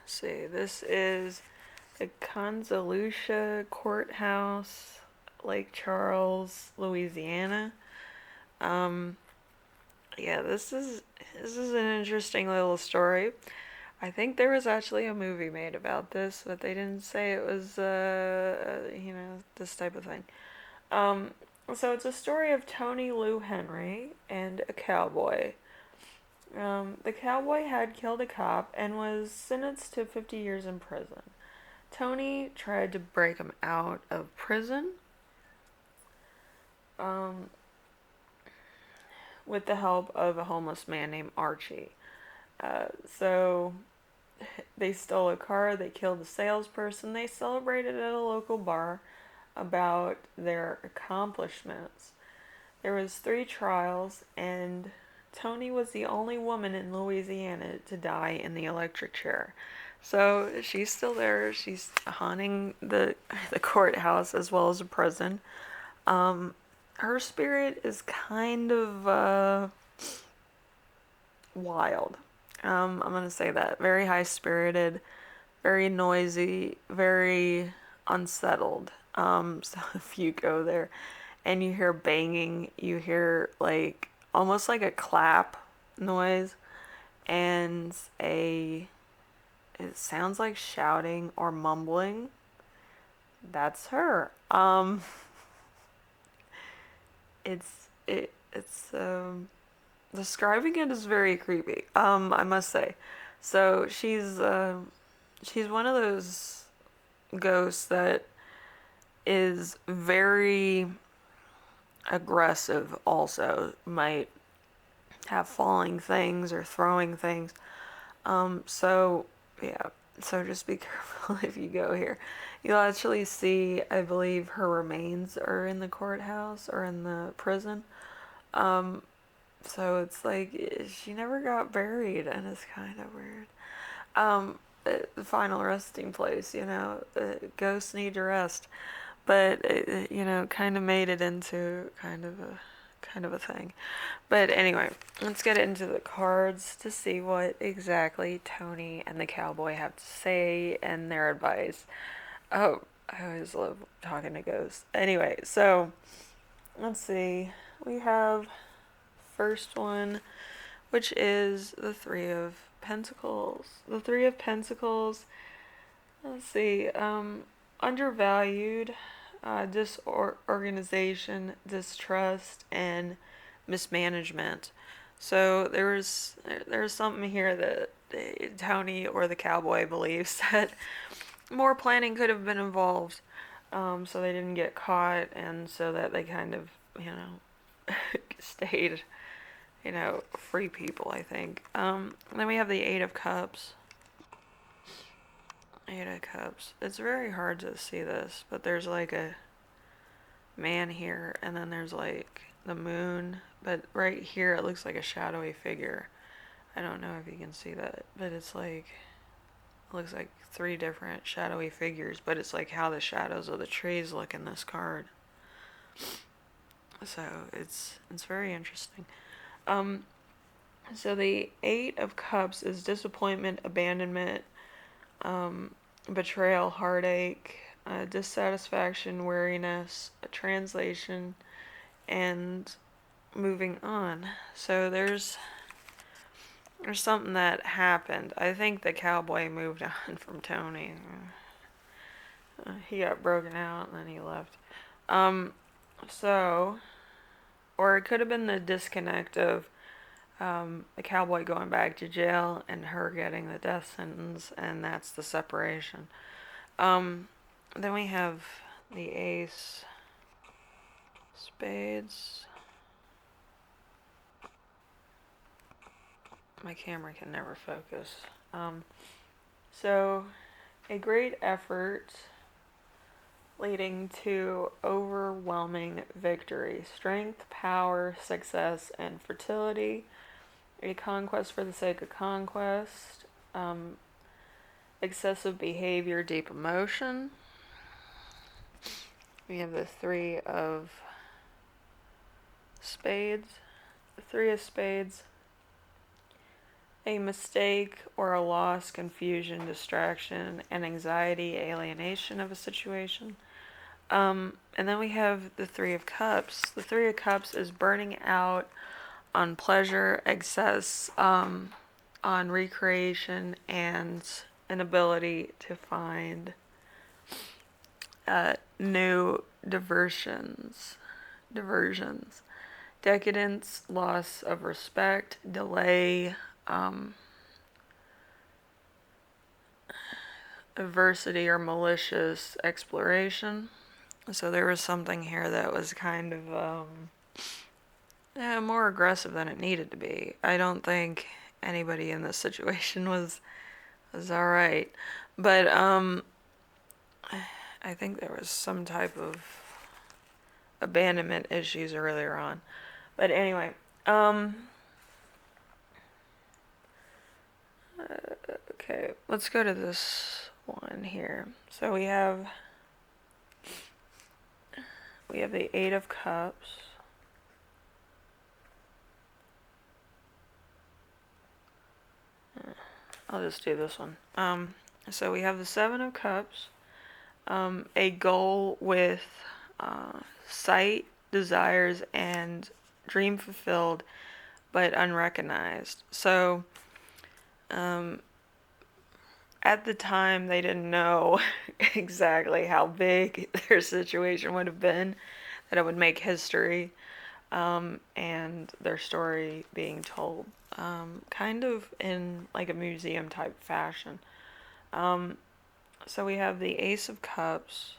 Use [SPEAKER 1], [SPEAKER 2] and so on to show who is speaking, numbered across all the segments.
[SPEAKER 1] see, this is the Convolucia Courthouse, Lake Charles, Louisiana. Um, yeah, this is an interesting little story. I think there was actually a movie made about this, but they didn't say it was, this type of thing. Um, so it's a story of Tony Lou Henry and a cowboy. The cowboy had killed a cop and was sentenced to 50 years in prison. Tony tried to break him out of prison um, with the help of a homeless man named Archie. So they stole a car, they killed a salesperson, they celebrated at a local bar about their accomplishments. There was 3 trials, and Tony was the only woman in Louisiana to die in the electric chair. So she's still there. She's haunting the courthouse as well as the prison. Um, Her spirit is kind of wild. I'm gonna say that. Very high spirited, very noisy, very unsettled. So if you go there and you hear banging, you hear like almost like a clap noise and a it sounds like shouting or mumbling. That's her. It's describing it is very creepy. I must say. So she's one of those ghosts that is very aggressive also, might have falling things or throwing things. So yeah, so just be careful if you go here. You'll actually see, I believe her remains are in the courthouse or in the prison. Um, so it's like she never got buried, and it's kind of weird. The final resting place, ghosts need to rest, but kind of made it into kind of a thing. But anyway, let's get into the cards to see what exactly Tony and the cowboy have to say and their advice. Oh, I always love talking to ghosts. Anyway, so let's see. We have first one, which is the Three of Pentacles. The Three of Pentacles, let's see, undervalued, disorganization, distrust, and mismanagement. So there's something here that Tony or the cowboy believes that more planning could have been involved, so they didn't get caught, and so that they kind of stayed free people. I think. Then we have the Eight of Cups. Eight of Cups. It's very hard to see this, but there's like a man here, and then there's like the moon, but right here it looks like a shadowy figure. I don't know if you can see that, but it's like it looks like 3 different shadowy figures, but it's like how the shadows of the trees look in this card. So it's very interesting. Um, so the Eight of Cups is disappointment, abandonment, betrayal, heartache, dissatisfaction, weariness, a translation, and moving on. So there's something that happened. I think the cowboy moved on from Tony. He got broken out and then he left. So, or it could have been the disconnect of the cowboy going back to jail and her getting the death sentence, and that's the separation. Then we have the Ace Spades. My camera can never focus. So, a great effort leading to overwhelming victory, strength, power, success, and fertility. A conquest for the sake of conquest, excessive behavior, deep emotion. We have the Three of Spades. The Three of Spades a mistake or a loss, confusion, distraction, and anxiety, alienation of a situation. And then we have the Three of Cups. The Three of Cups is burning out on pleasure, excess, on recreation, and an ability to find new diversions, decadence, loss of respect, delay, adversity, or malicious exploration. So there was something here that was kind of more aggressive than it needed to be. I don't think anybody in this situation was all right, but I think there was some type of abandonment issues earlier on. But anyway, okay, let's go to this one here. So we have the Eight of Cups. I'll just do this one. So we have the Seven of Cups, a goal with sight, desires, and dream fulfilled, but unrecognized. So, at the time, they didn't know exactly how big their situation would have been, that it would make history, and their story being told, kind of in like a museum type fashion. So we have the Ace of Cups.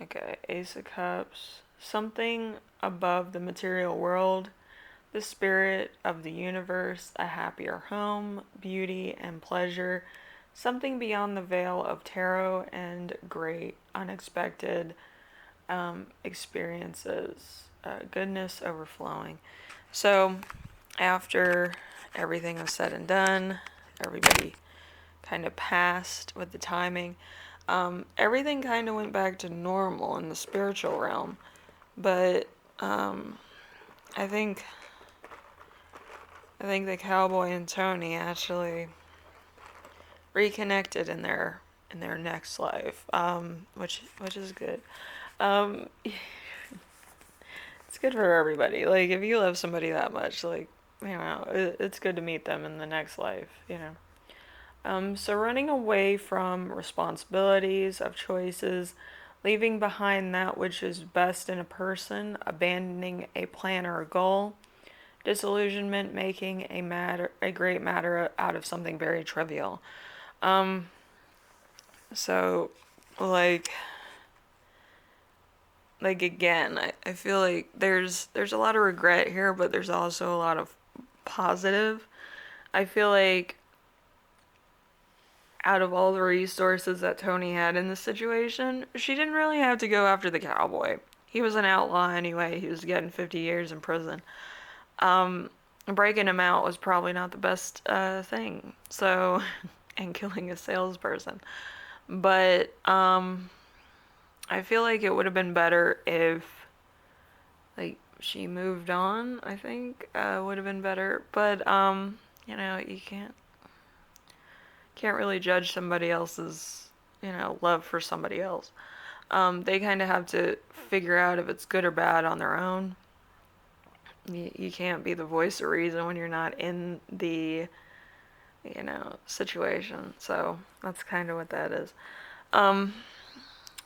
[SPEAKER 1] Okay, Ace of Cups. Something above the material world, the spirit of the universe, a happier home, beauty and pleasure, something beyond the veil of tarot, and great unexpected experiences, goodness overflowing. So, after everything was said and done, everybody kind of passed with the timing. Everything kind of went back to normal in the spiritual realm, but I think the cowboy and Tony actually reconnected in their next life, which is good. It's good for everybody. Like if you love somebody that much, like it's good to meet them in the next life. So running away from responsibilities of choices, leaving behind that which is best in a person, abandoning a plan or a goal, disillusionment, making a great matter out of something very trivial. So like again, I feel like there's a lot of regret here, but there's also a lot of positive. I feel like out of all the resources that Tony had in this situation, she didn't really have to go after the cowboy. He was an outlaw anyway. He was getting 50 years in prison. Breaking him out was probably not the best thing. So, and killing a salesperson. But I feel like it would have been better if like she moved on. I think would have been better. But you can't really judge somebody else's love for somebody else. They kind of have to figure out if it's good or bad on their own. You can't be the voice of reason when you're not in the situation. So that's kind of what that is.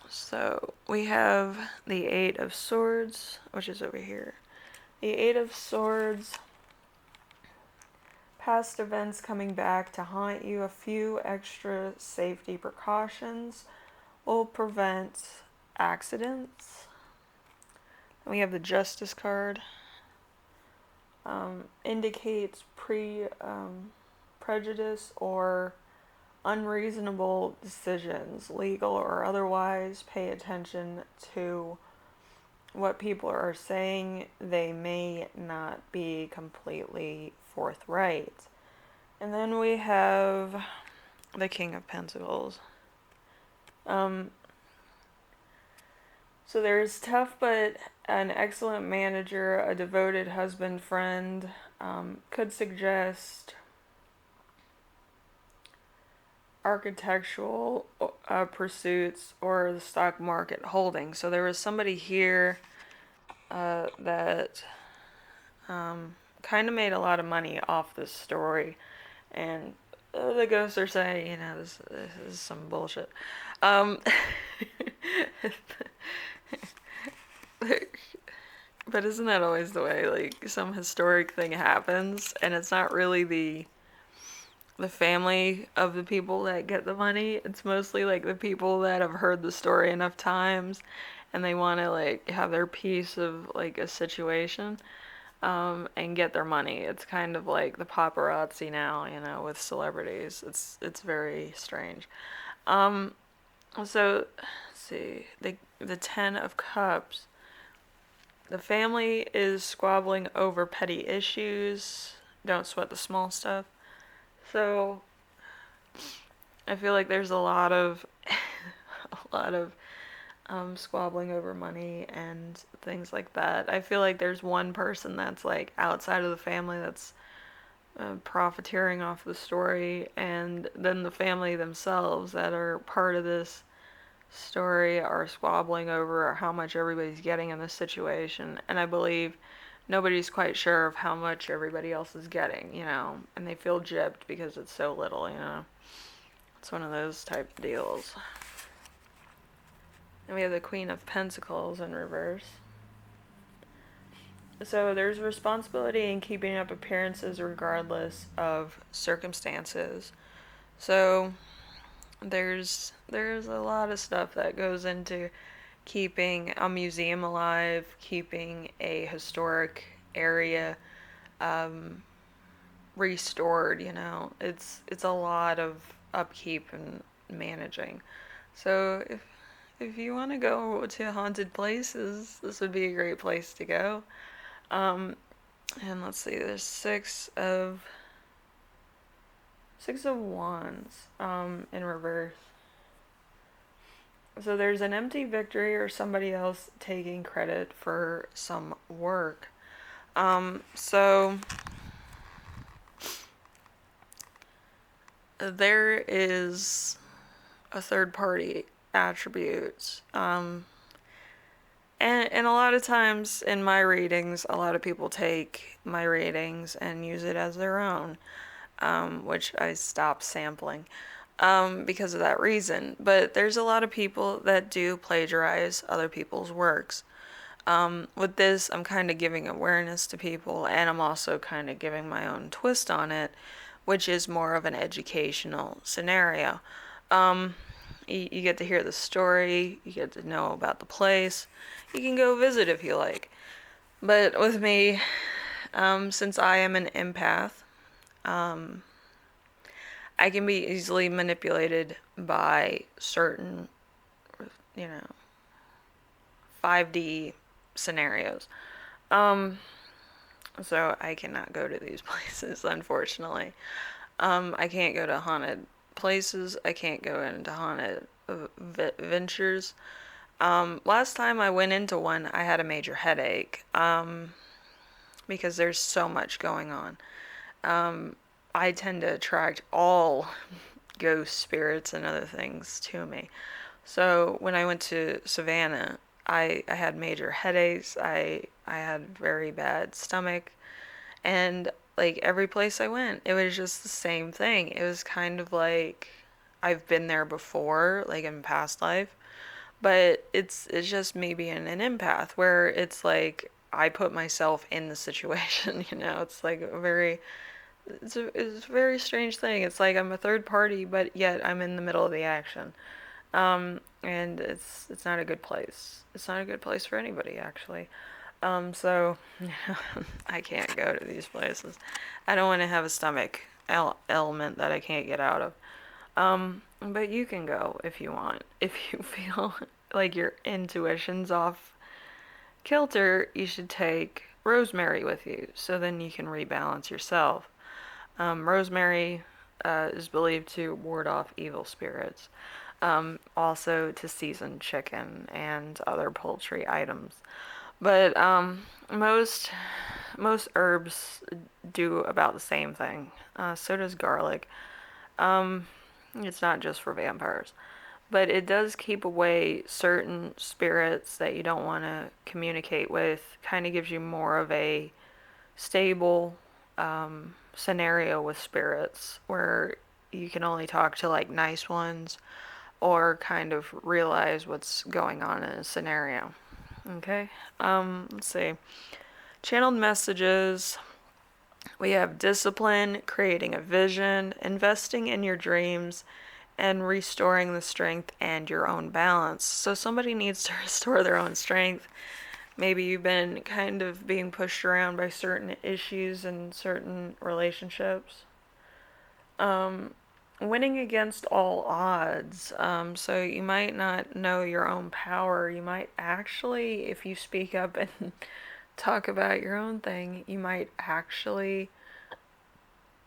[SPEAKER 1] So we have the Eight of Swords, which is over here. The Eight of Swords, past events coming back to haunt you. A few extra safety precautions will prevent accidents. Then we have the Justice card. Indicates prejudice or unreasonable decisions, legal or otherwise. Pay attention to what people are saying. They may not be completely forthright. And then we have the King of Pentacles. So there's tough but an excellent manager, a devoted husband, friend. Could suggest architectural pursuits or the stock market holding. So there was somebody here that kind of made a lot of money off this story, and the ghosts are saying, this is some bullshit. Um, but isn't that always the way? Like some historic thing happens, and it's not really the family of the people that get the money. It's mostly like the people that have heard the story enough times, and they want to like have their piece of like a situation, and get their money. It's kind of like the paparazzi now, with celebrities. It's very strange. Um, so let's see, the Ten of Cups. The family is squabbling over petty issues. Don't sweat the small stuff. So I feel like there's a lot of a lot of squabbling over money and things like that. I feel like there's one person that's like outside of the family that's profiteering off the story, and then the family themselves that are part of this story are squabbling over how much everybody's getting in this situation. And I believe nobody's quite sure of how much everybody else is getting, and they feel gypped because it's so little. It's one of those type deals. And we have the Queen of Pentacles in reverse. So there's responsibility in keeping up appearances regardless of circumstances. So there's a lot of stuff that goes into keeping a museum alive, keeping a historic area restored. It's a lot of upkeep and managing. So if you want to go to haunted places, this would be a great place to go. And let's see, there's six of wands in reverse. So there's an empty victory or somebody else taking credit for some work. So there is a third party attribute. And a lot of times in my readings, a lot of people take my readings and use it as their own, which I stopped sampling because of that reason. But there's a lot of people that do plagiarize other people's works. With this, I'm kind of giving awareness to people, and I'm also kind of giving my own twist on it, which is more of an educational scenario. You get to hear the story, you get to know about the place, you can go visit if you like. But with me, since I am an empath, I can be easily manipulated by certain, 5D scenarios. So I cannot go to these places, unfortunately. I can't go to haunted places. I can't go into haunted ventures. Last time I went into one, I had a major headache because there's so much going on. I tend to attract all ghost spirits and other things to me. So when I went to Savannah, I had major headaches. I had very bad stomach, and like every place I went, it was just the same thing. It was kind of like I've been there before, like in past life, but it's just me being an empath where it's like I put myself in the situation. It's like it's a very strange thing. It's like I'm a third party, but yet I'm in the middle of the action. And it's not a good place. It's not a good place for anybody, actually. So I can't go to these places. I don't want to have a stomach element that I can't get out of. But you can go if you want. If you feel like your intuition's off kilter, you should take rosemary with you, so then you can rebalance yourself. Rosemary is believed to ward off evil spirits. Also to season chicken and other poultry items. But most herbs do about the same thing. So does garlic. Um, it's not just for vampires, but it does keep away certain spirits that you don't want to communicate with. Kind of gives you more of a stable scenario with spirits where you can only talk to like nice ones or kind of realize what's going on in a scenario. Okay, let's see. Channeled messages. We have discipline, creating a vision, investing in your dreams, and restoring the strength and your own balance. So somebody needs to restore their own strength. Maybe you've been kind of being pushed around by certain issues and certain relationships. Um, Winning against all odds. So you might not know your own power. You might actually, if you speak up and talk about your own thing, you might actually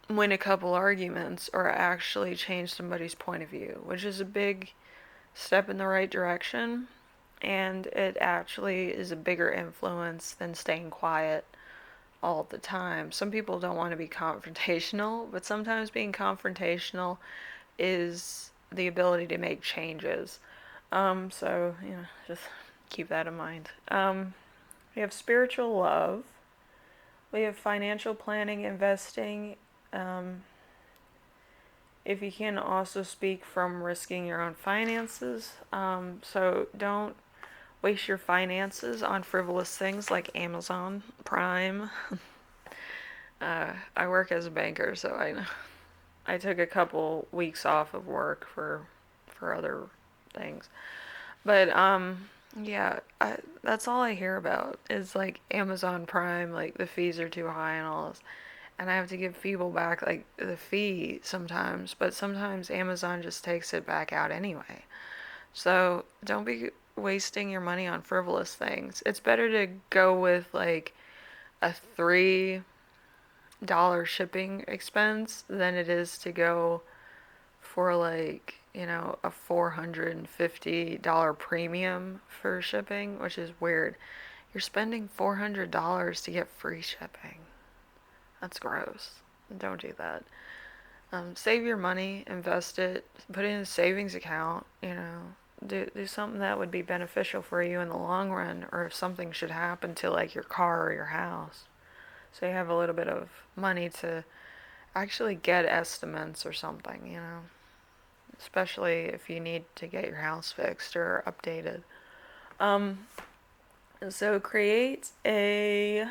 [SPEAKER 1] win a couple arguments or actually change somebody's point of view, which is a big step in the right direction. And it actually is a bigger influence than staying quiet all the time. Some people don't want to be confrontational, but sometimes being confrontational is the ability to make changes. So, just keep that in mind. We have spiritual love. We have financial planning, investing. Um, if you can also speak from risking your own finances. So don't waste your finances on frivolous things like Amazon Prime. I work as a banker, so I took a couple weeks off of work for other things. But yeah, that's all I hear about is like Amazon Prime, like the fees are too high and all this. And I have to give people back like the fee sometimes, but sometimes Amazon just takes it back out anyway. So don't be wasting your money on frivolous things. It's better to go with like a $3 shipping expense than it is to go for like, a $450 premium for shipping, which is weird. You're spending $400 to get free shipping. That's gross. Don't do that. Save your money, invest it, put it in a savings account, do something that would be beneficial for you in the long run, or if something should happen to like your car or your house. So you have a little bit of money to actually get estimates or something. Especially if you need to get your house fixed or updated. Um, so create a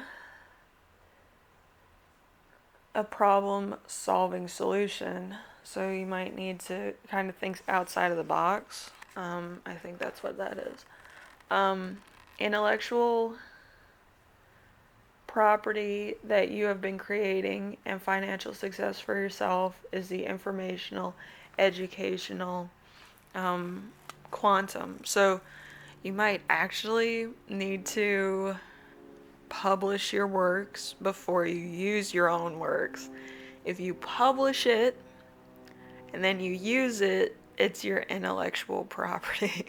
[SPEAKER 1] problem solving solution. So you might need to kind of think outside of the box. I think that's what that is. Intellectual property that you have been creating and financial success for yourself is the informational, educational, quantum. So you might actually need to publish your works before you use your own works. If you publish it and then you use it, it's your intellectual property.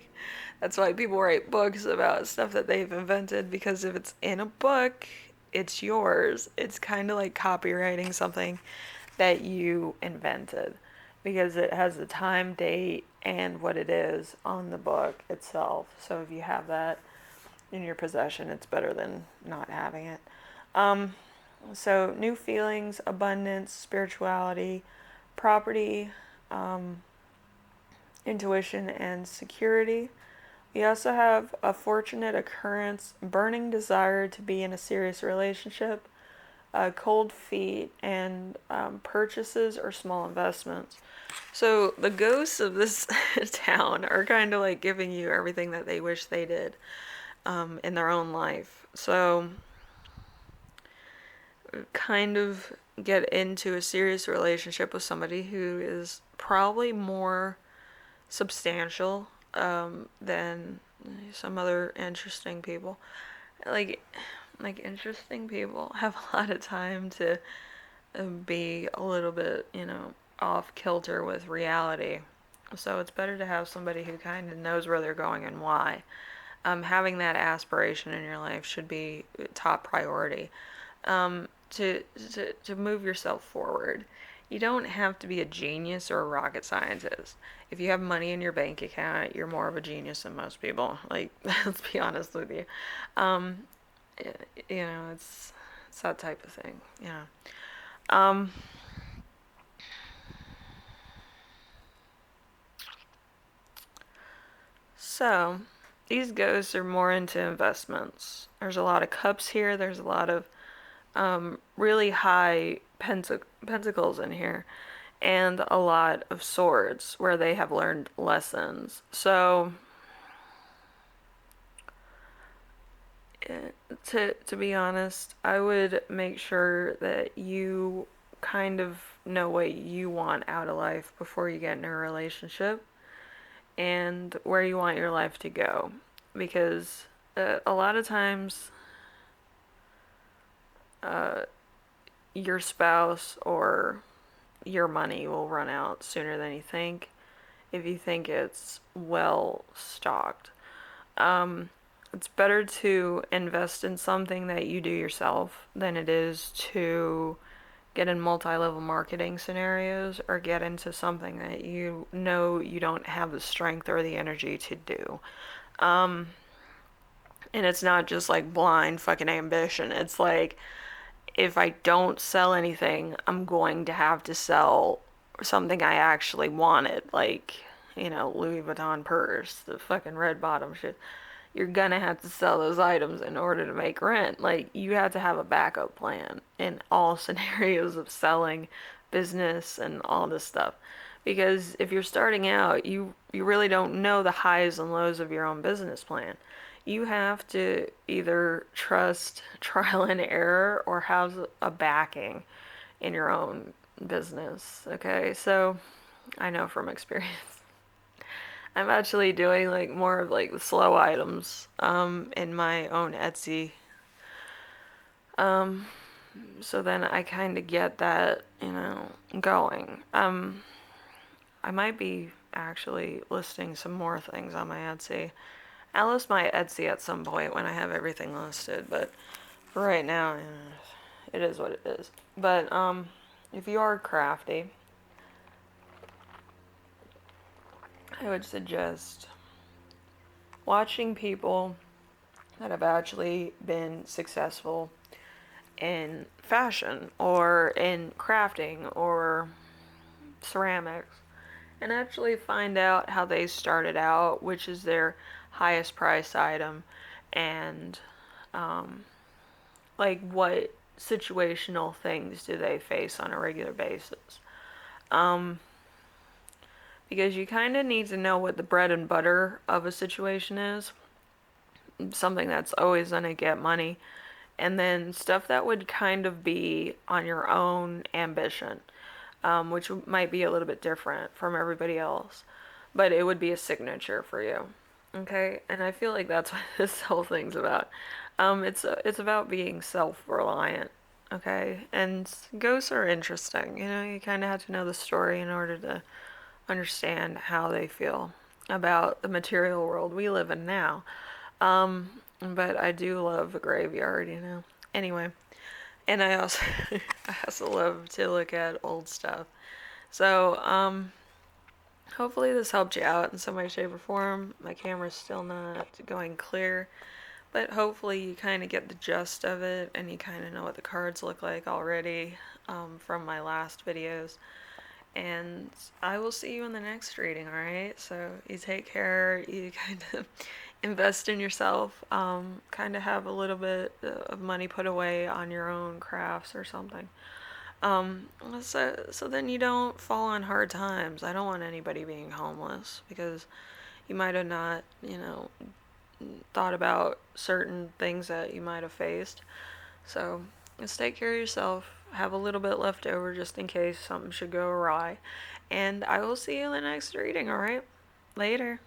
[SPEAKER 1] That's why people write books about stuff that they've invented, because if it's in a book, it's yours. It's kind of like copywriting something that you invented because it has the time, date, and what it is on the book itself. So if you have that in your possession, it's better than not having it. Um, so new feelings, abundance, spirituality, property, um, intuition, and security. We also have a fortunate occurrence, burning desire to be in a serious relationship, cold feet, and purchases or small investments. So the ghosts of this town are kind of like giving you everything that they wish they did in their own life. So kind of get into a serious relationship with somebody who is probably more substantial than some other interesting people. Like, like interesting people have a lot of time to be a little bit, off kilter with reality. So it's better to have somebody who kind of knows where they're going and why. Having that aspiration in your life should be top priority. To move yourself forward. You don't have to be a genius or a rocket scientist. If you have money in your bank account, you're more of a genius than most people. Like, let's be honest with you. Um, it's that type of thing. Yeah. Um, so these ghosts are more into investments. There's a lot of cups here. There's a lot of really high pentacles in here, and a lot of swords where they have learned lessons. So, to be honest, I would make sure that you kind of know what you want out of life before you get in a relationship and where you want your life to go. Because a lot of times, uh, your spouse or your money will run out sooner than you think if you think it's well stocked. Um, it's better to invest in something that you do yourself than it is to get in multi-level marketing scenarios or get into something that you know you don't have the strength or the energy to do. Um, and it's not just like blind fucking ambition. It's like, if I don't sell anything, I'm going to have to sell something I actually wanted, like, Louis Vuitton purse, the fucking red bottom shit. You're gonna have to sell those items in order to make rent. Like, you have to have a backup plan in all scenarios of selling, business, and all this stuff. Because if you're starting out, you really don't know the highs and lows of your own business plan. You have to either trust trial and error or have a backing in your own business. Okay, so I know from experience. I'm actually doing like more of like the slow items in my own Etsy. Um, so then I kind of get that, going. I might be actually listing some more things on my Etsy. I'll list my Etsy at some point when I have everything listed, but for right now, it is what it is. But if you are crafty, I would suggest watching people that have actually been successful in fashion or in crafting or ceramics and actually find out how they started out, which is their highest priced item, and like what situational things do they face on a regular basis. Um, because you kind of need to know what the bread and butter of a situation is, something that's always going to get money, and then stuff that would kind of be on your own ambition, which might be a little bit different from everybody else, but it would be a signature for you. Okay, and I feel like that's what this whole thing's about. It's about being self-reliant. Okay, and ghosts are interesting. You kind of have to know the story in order to understand how they feel about the material world we live in now. But I do love a graveyard. Anyway, and I also I also love to look at old stuff. So, hopefully this helped you out in some way, shape, or form. My camera's still not going clear, but hopefully you kind of get the gist of it and you kind of know what the cards look like already from my last videos. And I will see you in the next reading, alright? So you take care, you kind of invest in yourself, kind of have a little bit of money put away on your own crafts or something. So then you don't fall on hard times. I don't want anybody being homeless because you might have not, thought about certain things that you might have faced. So just take care of yourself. Have a little bit left over just in case something should go awry. And I will see you in the next reading, alright? Later.